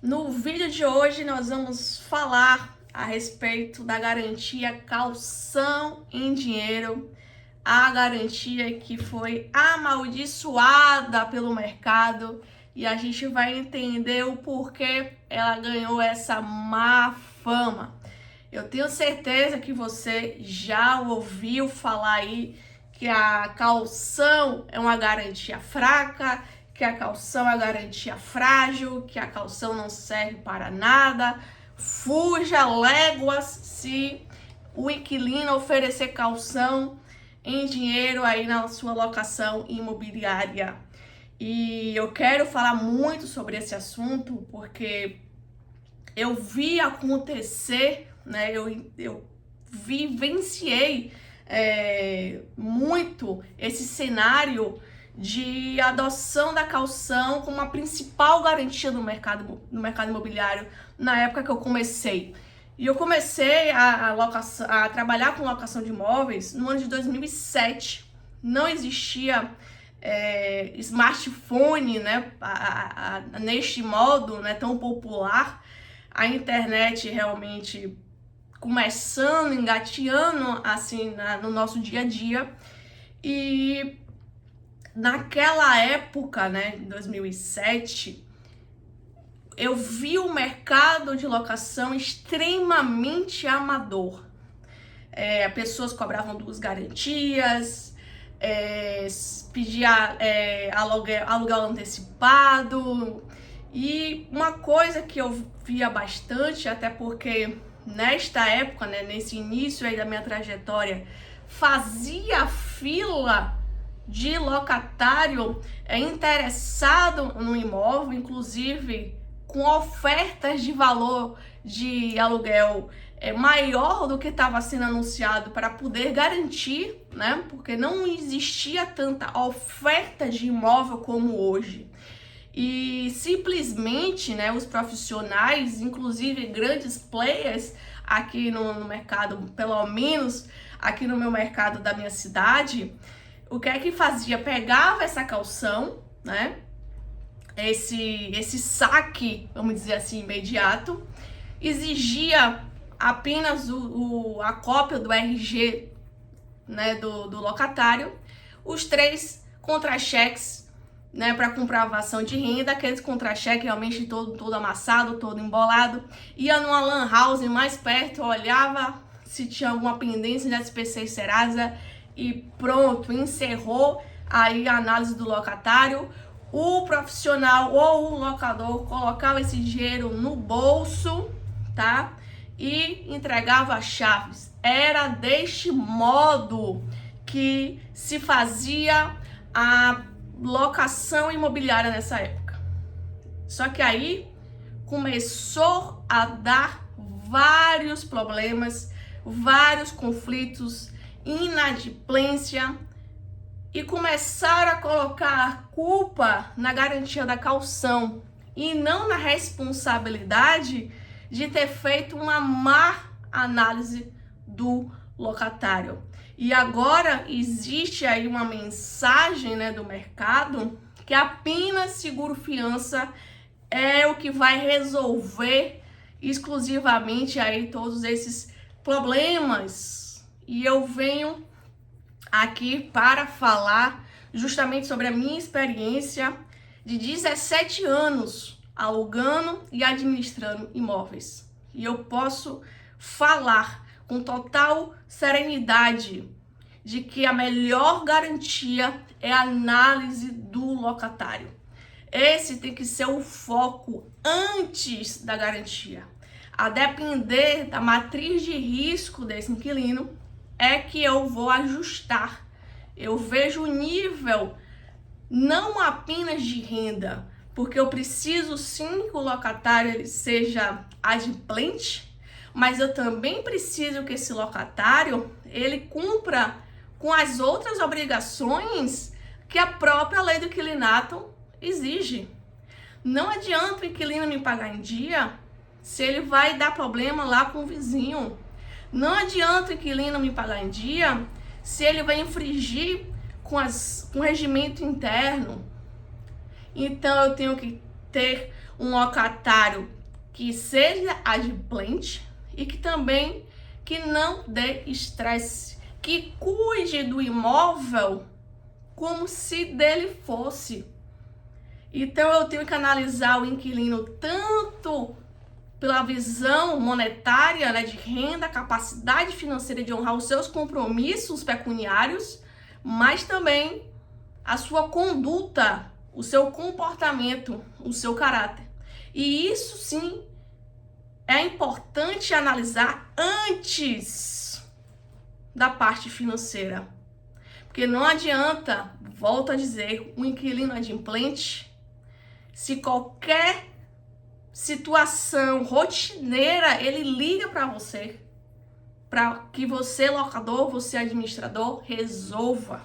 No vídeo de hoje nós vamos falar a respeito da garantia calção em dinheiro, a garantia que foi amaldiçoada pelo mercado, e a gente vai entender o porquê ela ganhou essa má fama. Eu tenho certeza que você já ouviu falar aí que a calção é uma garantia fraca, que a calção é garantia frágil, que a calção não serve para nada. Fuja léguas se o inquilino oferecer calção em dinheiro aí na sua locação imobiliária. E eu quero falar muito sobre esse assunto porque eu vi acontecer, né? Eu vivenciei muito esse cenário de adoção da calção como a principal garantia no mercado imobiliário na época que eu comecei. E eu comecei a trabalhar com locação de imóveis no ano de 2007. Não existia smartphone, né, neste modo, né, tão popular. A internet realmente começando, engateando assim no nosso dia a dia. E naquela época, né, em 2007, eu vi o mercado de locação extremamente amador. Pessoas cobravam 2 garantias, pedia aluguel antecipado. E uma coisa que eu via bastante, até porque nesta época, né, nesse início aí da minha trajetória, fazia fila de locatário interessado no imóvel, inclusive com ofertas de valor de aluguel maior do que estava sendo anunciado para poder garantir, né? Porque não existia tanta oferta de imóvel como hoje. E simplesmente, né, os profissionais, inclusive grandes players aqui no mercado, pelo menos aqui no meu mercado da minha cidade, o que é que fazia? Pegava essa calção, né? Esse saque, vamos dizer assim, imediato, exigia apenas a cópia do RG, né, do locatário, os 3 contra-cheques, né, para comprovação de renda, aqueles contra-cheques realmente todo amassado, todo embolado. Ia numa lan house mais perto, olhava se tinha alguma pendência de SPC e Serasa e pronto, encerrou aí a análise do locatário. O profissional ou o locador colocava esse dinheiro no bolso, tá? E entregava as chaves. Era deste modo que se fazia a locação imobiliária nessa época. Só que aí começou a dar vários problemas, vários conflitos, inadimplência, e começaram a colocar a culpa na garantia da calção e não na responsabilidade de ter feito uma má análise do locatário. E agora existe aí uma mensagem, né, do mercado que apenas seguro-fiança é o que vai resolver exclusivamente aí todos esses problemas. E eu venho aqui para falar justamente sobre a minha experiência de 17 anos alugando e administrando imóveis. E eu posso falar com total serenidade de que a melhor garantia é a análise do locatário. Esse tem que ser o foco antes da garantia. A depender da matriz de risco desse inquilino, é que eu vou ajustar. Eu vejo o nível não apenas de renda, porque eu preciso sim que o locatário ele seja adimplente, mas eu também preciso que esse locatário ele cumpra com as outras obrigações que a própria lei do inquilinato exige. Não adianta o inquilino me pagar em dia se ele vai dar problema lá com o vizinho. Não adianta o inquilino me pagar em dia se ele vai infringir com o regimento interno. Então eu tenho que ter um locatário que seja adimplente e que também que não dê estresse, que cuide do imóvel como se dele fosse. Então eu tenho que analisar o inquilino tanto pela visão monetária, né, de renda, capacidade financeira de honrar os seus compromissos pecuniários, mas também a sua conduta, o seu comportamento, o seu caráter. E isso sim é importante analisar antes da parte financeira. Porque não adianta, volto a dizer, um inquilino adimplente, se qualquer situação rotineira ele liga para você, para que você, locador, você, administrador, resolva.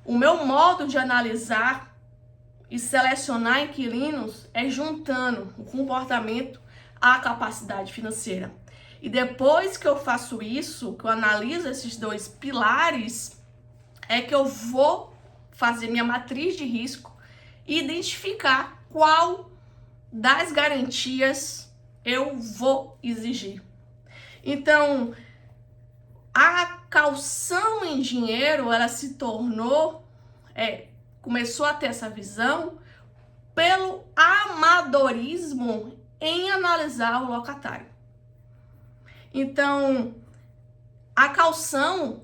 O meu modo de analisar e selecionar inquilinos é juntando o comportamento à capacidade financeira. E depois que eu faço isso, que eu analiso esses dois pilares, é que eu vou fazer minha matriz de risco e identificar qual das garantias eu vou exigir. Então, a caução em dinheiro, ela se tornou, começou a ter essa visão pelo amadorismo em analisar o locatário. Então, a caução,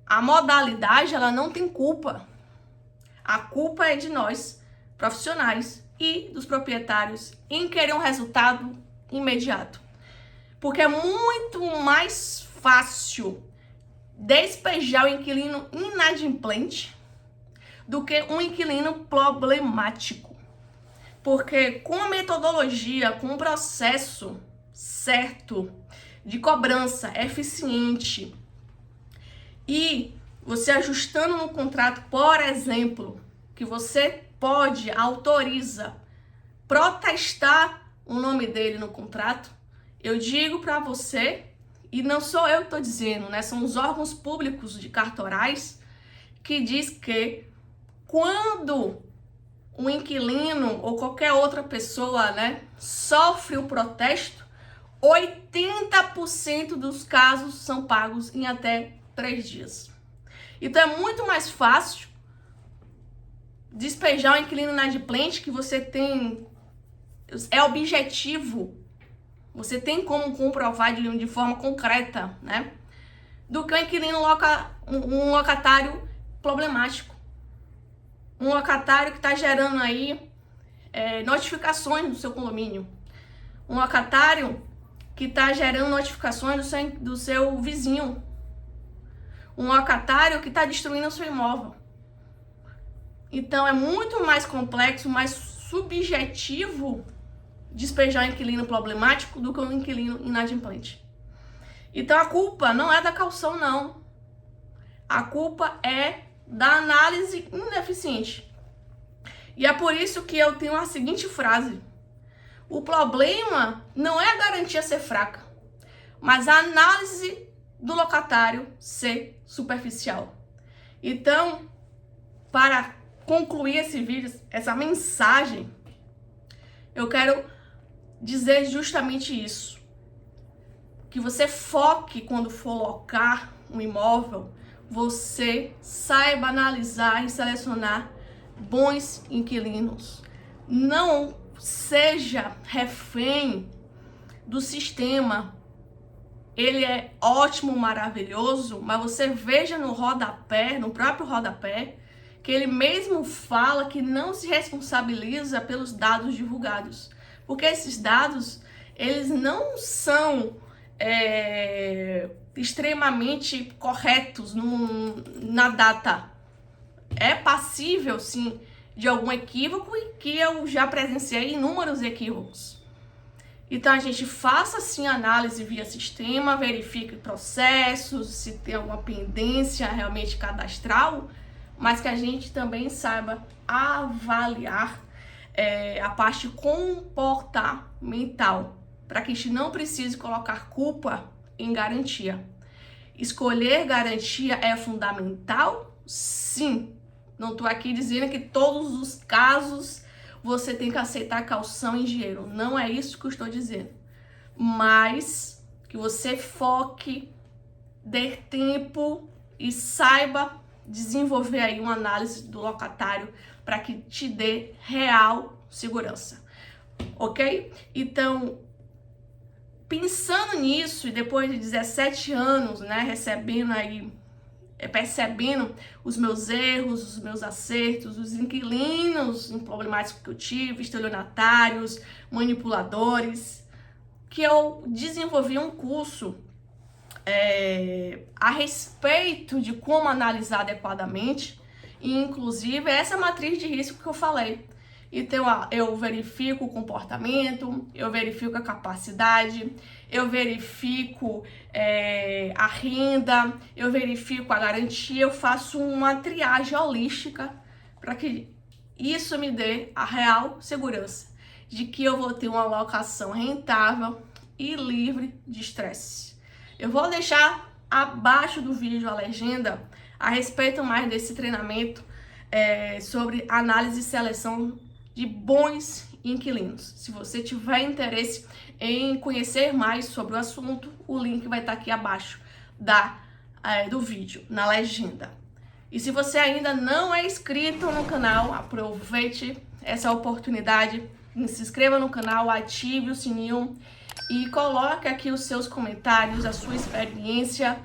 a modalidade, ela não tem culpa. A culpa é de nós, profissionais, e dos proprietários em querer um resultado imediato. Porque é muito mais fácil despejar o inquilino inadimplente do que um inquilino problemático. Porque com a metodologia, com o processo certo de cobrança eficiente e você ajustando no contrato, por exemplo, que você pode, autoriza protestar o nome dele no contrato, eu digo para você, e não sou eu que estou dizendo, né? São os órgãos públicos de cartorais que diz que quando um inquilino ou qualquer outra pessoa, né, sofre o protesto, 80% dos casos são pagos em até 3 dias. Então é muito mais fácil despejar um inquilino inadimplente que você tem, é objetivo, você tem como comprovar de forma concreta, né? Do que um inquilino um locatário problemático. Um locatário que está gerando aí notificações do seu condomínio. Um locatário que está gerando notificações do seu vizinho. Um locatário que está destruindo o seu imóvel. Então é muito mais complexo, mais subjetivo despejar um inquilino problemático do que um inquilino inadimplente. Então a culpa não é da caução, não. A culpa é da análise ineficiente. E é por isso que eu tenho a seguinte frase: o problema não é a garantia ser fraca, mas a análise do locatário ser superficial. Então, para concluir esse vídeo, essa mensagem, eu quero dizer justamente isso. Que você foque quando for locar um imóvel, você saiba analisar e selecionar bons inquilinos. Não seja refém do sistema. Ele é ótimo, maravilhoso, mas você veja no rodapé, no próprio rodapé, que ele mesmo fala que não se responsabiliza pelos dados divulgados. Porque esses dados, eles não são extremamente corretos na data. É passível, sim, de algum equívoco, e que eu já presenciei inúmeros equívocos. Então a gente faça sim análise via sistema, verifique processos, se tem alguma pendência realmente cadastral, mas que a gente também saiba avaliar a parte comportamental, para que a gente não precise colocar culpa em garantia. Escolher garantia é fundamental? Sim. Não estou aqui dizendo que todos os casos você tem que aceitar caução em dinheiro. Não é isso que eu estou dizendo. Mas que você foque, dê tempo e saiba desenvolver aí uma análise do locatário para que te dê real segurança. Ok? Então, pensando nisso, e depois de 17 anos, né, percebendo os meus erros, os meus acertos, os inquilinos problemáticos que eu tive, estelionatários, manipuladores, que eu desenvolvi um curso a respeito de como analisar adequadamente, e inclusive essa matriz de risco que eu falei. Então, eu verifico o comportamento, eu verifico a capacidade, eu verifico a renda, eu verifico a garantia, eu faço uma triagem holística para que isso me dê a real segurança de que eu vou ter uma alocação rentável e livre de estresse. Eu vou deixar abaixo do vídeo a legenda a respeito mais desse treinamento sobre análise e seleção de bons inquilinos. Se você tiver interesse em conhecer mais sobre o assunto, o link vai estar aqui abaixo do vídeo, na legenda. E se você ainda não é inscrito no canal, aproveite essa oportunidade, se inscreva no canal, ative o sininho e coloque aqui os seus comentários, a sua experiência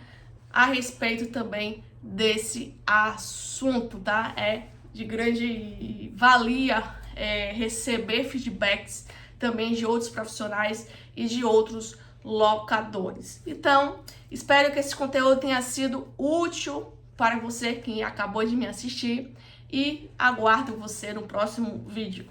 a respeito também desse assunto, tá? É de grande valia receber feedbacks também de outros profissionais e de outros locadores. Então, espero que esse conteúdo tenha sido útil para você que acabou de me assistir e aguardo você no próximo vídeo.